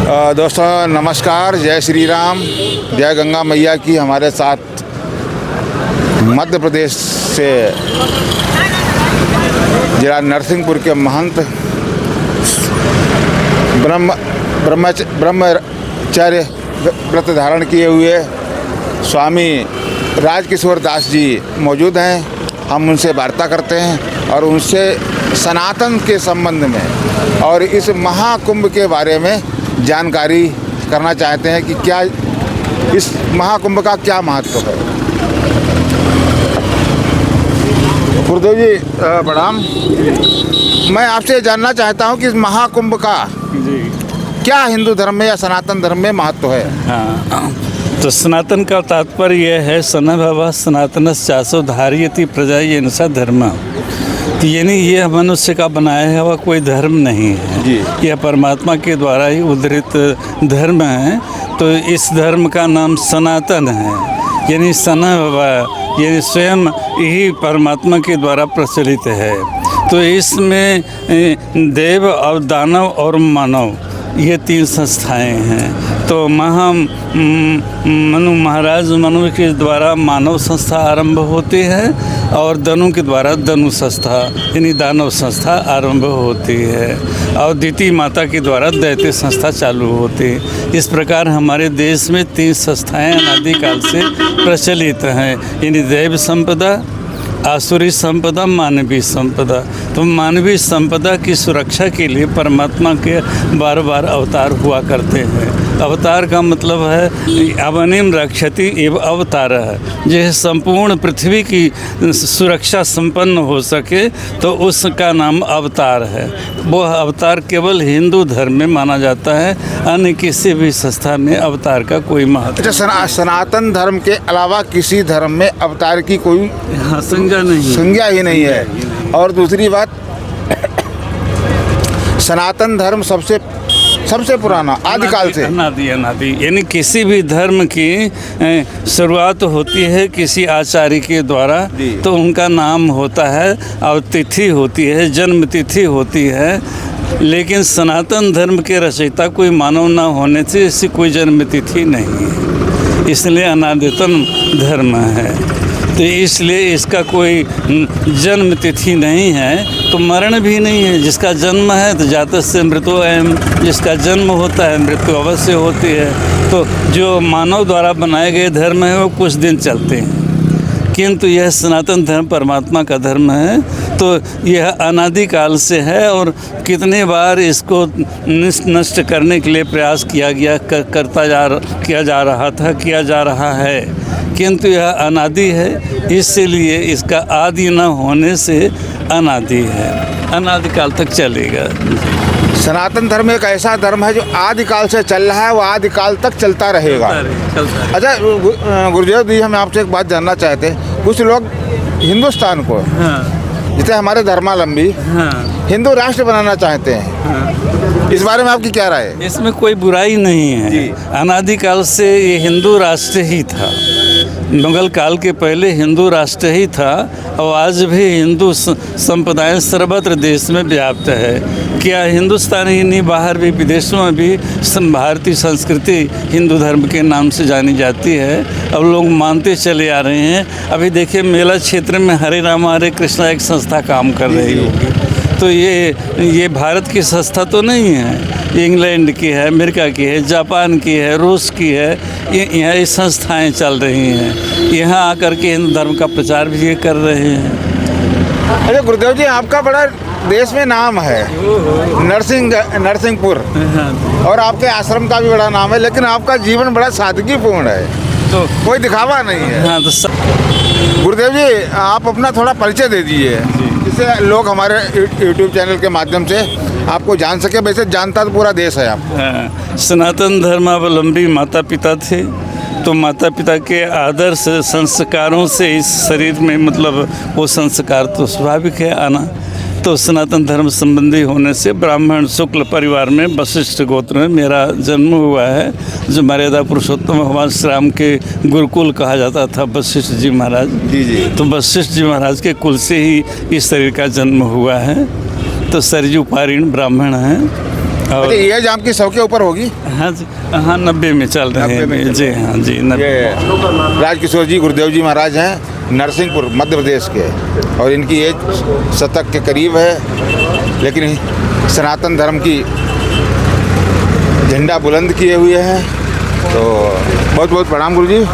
दोस्तों नमस्कार, जय श्री राम, जय गंगा मैया की। हमारे साथ मध्य प्रदेश से जिला नरसिंहपुर के महंत ब्रह्मचर्य व्रत धारण किए हुए स्वामी राजकिशोर दास जी मौजूद हैं। हम उनसे वार्ता करते हैं और उनसे सनातन के संबंध में और इस महाकुंभ के बारे में जानकारी करना चाहते हैं कि क्या इस महाकुंभ का क्या महत्व है। गुरुदेव जी प्रणाम। मैं आपसे जानना चाहता हूं कि इस महाकुंभ का क्या हिंदू धर्म में या सनातन धर्म में महत्व है। हाँ, तो सनातन का तात्पर्य यह है सन भव सनातन चासो धारियति प्रजा ये इनसा धर्म। तो यानी ये मनुष्य का बनाया हुआ कोई धर्म नहीं है जी। यह परमात्मा के द्वारा ही उद्धृत धर्म है। तो इस धर्म का नाम सनातन है, यानी सन भव, यानी स्वयं यही परमात्मा के द्वारा प्रचलित है। तो इसमें देव और दानव और मानव ये तीन संस्थाएं हैं। तो मनु महाराज मनु के द्वारा मानव संस्था आरंभ होती है और दनु के द्वारा दनु संस्था यानी दानव संस्था आरंभ होती है और द्वितीय माता के द्वारा दैत्य संस्था चालू होती है। इस प्रकार हमारे देश में तीन संस्थाएं अनादिकाल से प्रचलित हैं, यानी दैव संपदा, आसुरी संपदा, मानवीय संपदा। तो मानवीय संपदा की सुरक्षा के लिए परमात्मा के बार बार अवतार हुआ करते हैं। अवतार का मतलब है अवनिम रक्षति एवं अवतार है, जो संपूर्ण पृथ्वी की सुरक्षा संपन्न हो सके तो उसका नाम अवतार है। वो अवतार केवल हिंदू धर्म में माना जाता है, अन्य किसी भी संस्था में अवतार का कोई महत्व। अच्छा, सनातन धर्म के अलावा किसी धर्म में अवतार की कोई संज्ञा ही नहीं है। और दूसरी बात, सनातन धर्म सबसे पुराना आदिकाल से अनादि यानी किसी भी धर्म की शुरुआत होती है किसी आचार्य के द्वारा, तो उनका नाम होता है और तिथि होती है, जन्म तिथि होती है। लेकिन सनातन धर्म के रचयिता कोई मानव न होने से इसकी कोई जन्म तिथि नहीं है, इसलिए अनादितम धर्म है। तो इसलिए इसका कोई जन्म तिथि नहीं है तो मरण भी नहीं है। जिसका जन्म है तो जातस्य मृत्यु एवं, जिसका जन्म होता है मृत्यु अवश्य होती है। तो जो मानव द्वारा बनाए गए धर्म है वो कुछ दिन चलते हैं, किंतु यह सनातन धर्म परमात्मा का धर्म है। तो यह अनादिकाल से है और कितने बार इसको नष्ट करने के लिए प्रयास किया जा रहा है, किंतु यह अनादि है, इसलिए इसका आदि न होने से अनादि है, अनादिकाल तक चलेगा। सनातन धर्म एक ऐसा धर्म है जो आदिकाल से चल रहा है, वो आदिकाल तक चलता रहेगा। अच्छा गुरुदेव जी, हम आपसे एक बात जानना चाहते हैं। कुछ लोग हिंदुस्तान को जैसे हमारे धर्मावलंबी हिंदू राष्ट्र बनाना चाहते हैं, इस बारे में आपकी क्या राय है? इसमें कोई बुराई नहीं है। अनादिकाल से ये हिंदू राष्ट्र ही था, मुगल काल के पहले हिंदू राष्ट्र ही था और आज भी हिंदू संप्रदाय सर्वत्र देश में व्याप्त है। क्या हिंदुस्तान ही नहीं, बाहर भी विदेशों में भी भारतीय संस्कृति हिंदू धर्म के नाम से जानी जाती है। अब लोग मानते चले आ रहे हैं। अभी देखिए मेला क्षेत्र में हरे राम हरे कृष्णा एक संस्था काम कर रही होगी, तो ये भारत की संस्था तो नहीं है, इंग्लैंड की है, अमेरिका की है, जापान की है, रूस की है। यहाँ संस्थाएं चल रही हैं, यहाँ आकर के हिंदू धर्म का प्रचार भी ये कर रहे हैं। अरे गुरुदेव जी, आपका बड़ा देश में नाम है, नरसिंहपुर, और आपके आश्रम का भी बड़ा नाम है, लेकिन आपका जीवन बड़ा सादगीपूर्ण है, तो कोई दिखावा नहीं है। हाँ, तो गुरुदेव जी, आप अपना थोड़ा परिचय दे दीजिए, जिससे लोग हमारे यूट्यूब चैनल के माध्यम से आपको जान सके। वैसे जानता तो पूरा देश है आप। सनातन धर्मावलंबी माता पिता थे, तो माता पिता के आदर्श संस्कारों से इस शरीर में मतलब वो संस्कार तो स्वाभाविक है आना। तो सनातन धर्म संबंधी होने से ब्राह्मण शुक्ल परिवार में वशिष्ठ गोत्र में मेरा जन्म हुआ है, जो मर्यादा पुरुषोत्तम भगवान श्री राम के गुरुकुल कहा जाता था, वशिष्ठ जी महाराज। जी। तो वशिष्ठ जी महाराज के कुल से ही इस शरीर का जन्म हुआ है। तो सरजू पारीण ब्राह्मण हैं और अच्छा, ये एज आपकी 100 के ऊपर होगी? हाँ जी, हाँ 90 में चल रहे 90 में हैं चल जी, रहे हैं। हाँ जी ये 90। राजकिशोर जी गुरुदेव जी महाराज हैं, नरसिंहपुर मध्य प्रदेश के, और इनकी एज शतक के करीब है, लेकिन सनातन धर्म की झंडा बुलंद किए हुए हैं। तो बहुत बहुत प्रणाम गुरु जी।